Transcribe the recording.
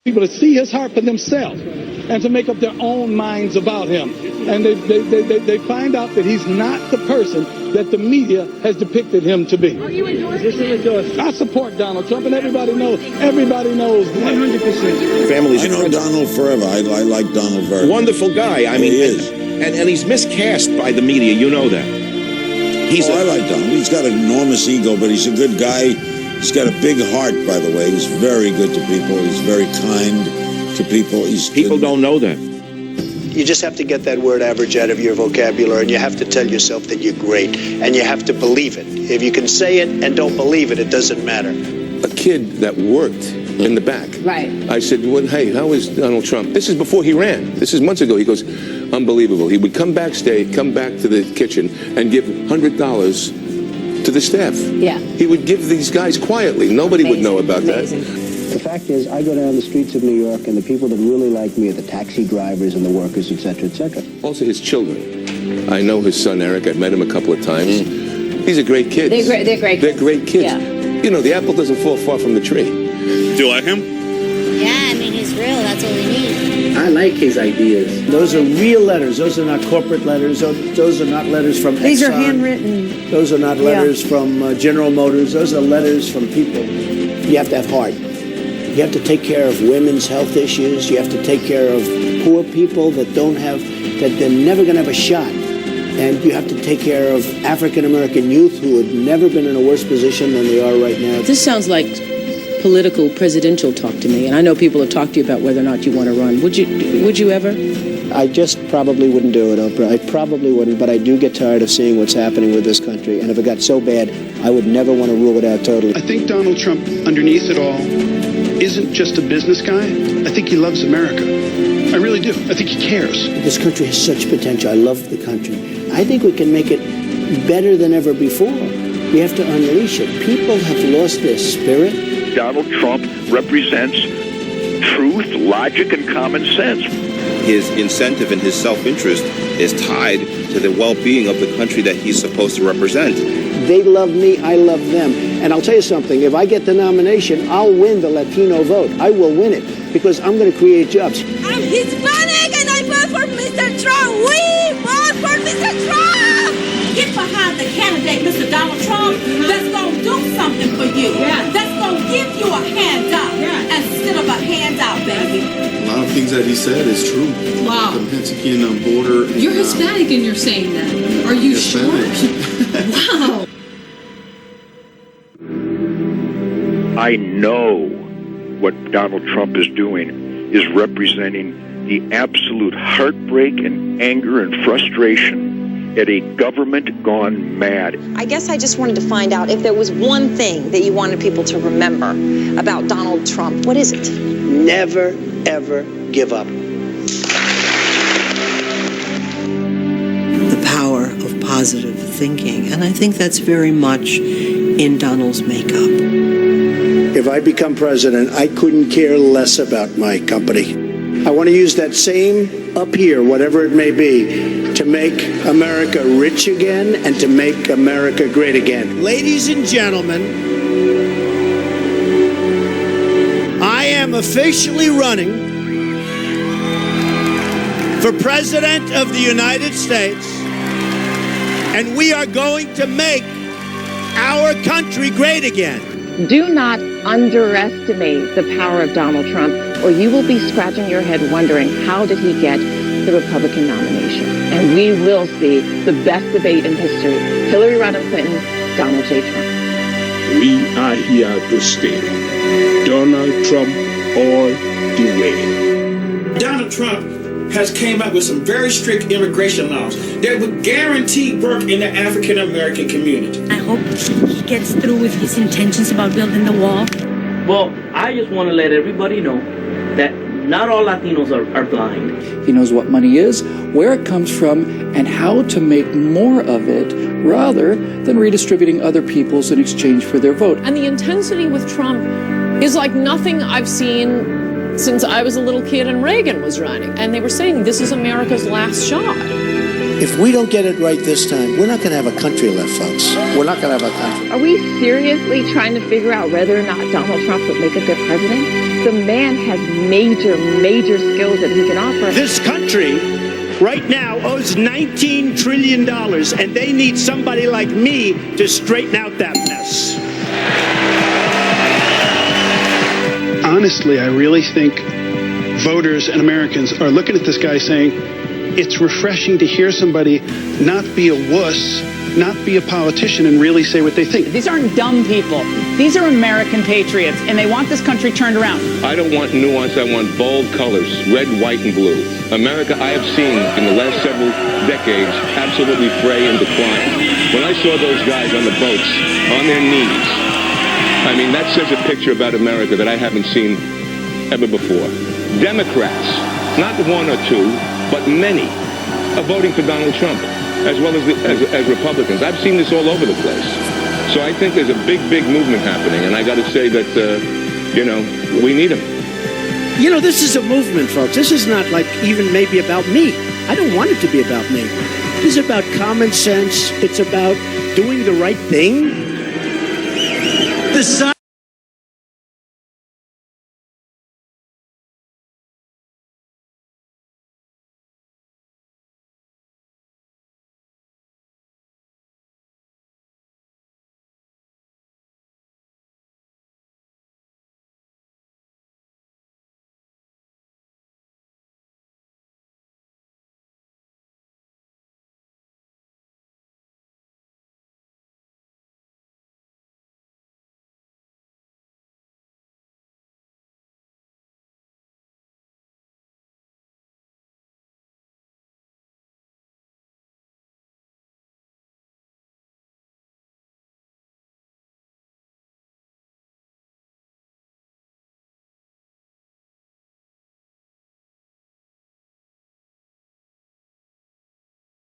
people to see his heart for themselves and to make up their own minds about him. And they find out that he's not the person that the media has depicted him to be. Are you endorsing? I support Donald Trump, and everybody knows. Everybody knows 100%. Families. I know Donald forever. I like Donald very much. Wonderful guy. I mean, he is. And he's miscast by the media. You know that. I like Donald. He's got an enormous ego, but he's a good guy. He's got a big heart, by the way. He's very good to people. He's very kind to people. People don't know that. You just have to get that word average out of your vocabulary, and you have to tell yourself that you're great, and you have to believe it. If you can say it and don't believe it, it doesn't matter. A kid that worked in the back. Right. I said, well, hey, how is Donald Trump? This is before he ran. This is months ago. He goes, unbelievable. He would come back to the kitchen and give $100 to the staff. Yeah. He would give these guys quietly. Nobody would know about that. The fact is, I go down the streets of New York, and the people that really like me are the taxi drivers and the workers, et cetera, et cetera. Also his children. I know his son, Eric. I've met him a couple of times. He's a great kid. They're great kids. They're great kids. Yeah. You know, the apple doesn't fall far from the tree. Do you like him? Yeah, I mean, he's real. That's all we need. I like his ideas. Those are real letters. Those are not corporate letters. Those are not letters from Exxon. These are handwritten. Those are not letters from General Motors. Those are letters from people. You have to have heart. You have to take care of women's health issues. You have to take care of poor people that they're never going to have a shot. And you have to take care of African-American youth who have never been in a worse position than they are right now. This sounds like political presidential talk to me, and I know people have talked to you about whether or not you want to run. Would you ever? I just probably wouldn't do it, Oprah. I probably wouldn't, but I do get tired of seeing what's happening with this country. And if it got so bad, I would never want to rule it out totally. I think Donald Trump, underneath it all, isn't just a business guy. I think he loves America. I really do. I think he cares. This country has such potential. I love the country. I think we can make it better than ever before. We have to unleash it. People have lost their spirit. Donald Trump represents truth, logic, and common sense. His incentive and his self-interest is tied to the well-being of the country that he's supposed to represent. They love me, I love them. And I'll tell you something, if I get the nomination, I'll win the Latino vote. I will win it because I'm going to create jobs. I'm Hispanic and I vote for Mr. Trump. We vote for Mr. Trump. Get behind the candidate, Mr. Donald Trump, that's going to do something for you. Yeah. That's going to give you a handout instead of a handout, baby. A lot of things that he said is true. Wow. The Mexican border. You're Hispanic and you're saying that. Are you sure? Wow. I know what Donald Trump is doing is representing the absolute heartbreak and anger and frustration at a government gone mad. I guess I just wanted to find out if there was one thing that you wanted people to remember about Donald Trump. What is it? Never, ever give up. The power of positive thinking. And I think that's very much in Donald's makeup. If I become president, I couldn't care less about my company. I want to use that same up here, whatever it may be, to make America rich again and to make America great again. Ladies and gentlemen, I am officially running for President of the United States, and we are going to make our country great again. Do not underestimate the power of Donald Trump, or you will be scratching your head wondering, how did he get the Republican nomination? And we will see the best debate in history. Hillary Rodham Clinton, Donald J. Trump. We are here to stay. Donald Trump all the way. Donald Trump has came up with some very strict immigration laws that would guarantee work in the African American community. I hope he gets through with his intentions about building the wall. Well, I just want to let everybody know that not all Latinos are blind. He knows what money is, where it comes from, and how to make more of it rather than redistributing other people's in exchange for their vote. And the intensity with Trump is like nothing I've seen since I was a little kid and Reagan was running. And they were saying this is America's last shot. If we don't get it right this time, we're not going to have a country left, folks. We're not going to have a country. Are we seriously trying to figure out whether or not Donald Trump would make a good president? The man has major skills that he can offer. This country right now owes $19 trillion, and they need somebody like me to straighten out that mess. Honestly, I really think voters and Americans are looking at this guy saying, it's refreshing to hear somebody not be a wuss, not be a politician, and really say what they think. These aren't dumb people. These are American patriots, and they want this country turned around. I don't want nuance. I want bold colors, red, white, and blue. America, I have seen in the last several decades, absolutely fray and decline. When I saw those guys on the boats, on their knees, I mean, that says a picture about America that I haven't seen ever before. Democrats, not one or two, but many, are voting for Donald Trump, as well as Republicans. I've seen this all over the place. So I think there's a big movement happening, and I got to say that, we need him. You know, this is a movement, folks. This is not like even maybe about me. I don't want it to be about me. This is about common sense. It's about doing the right thing. The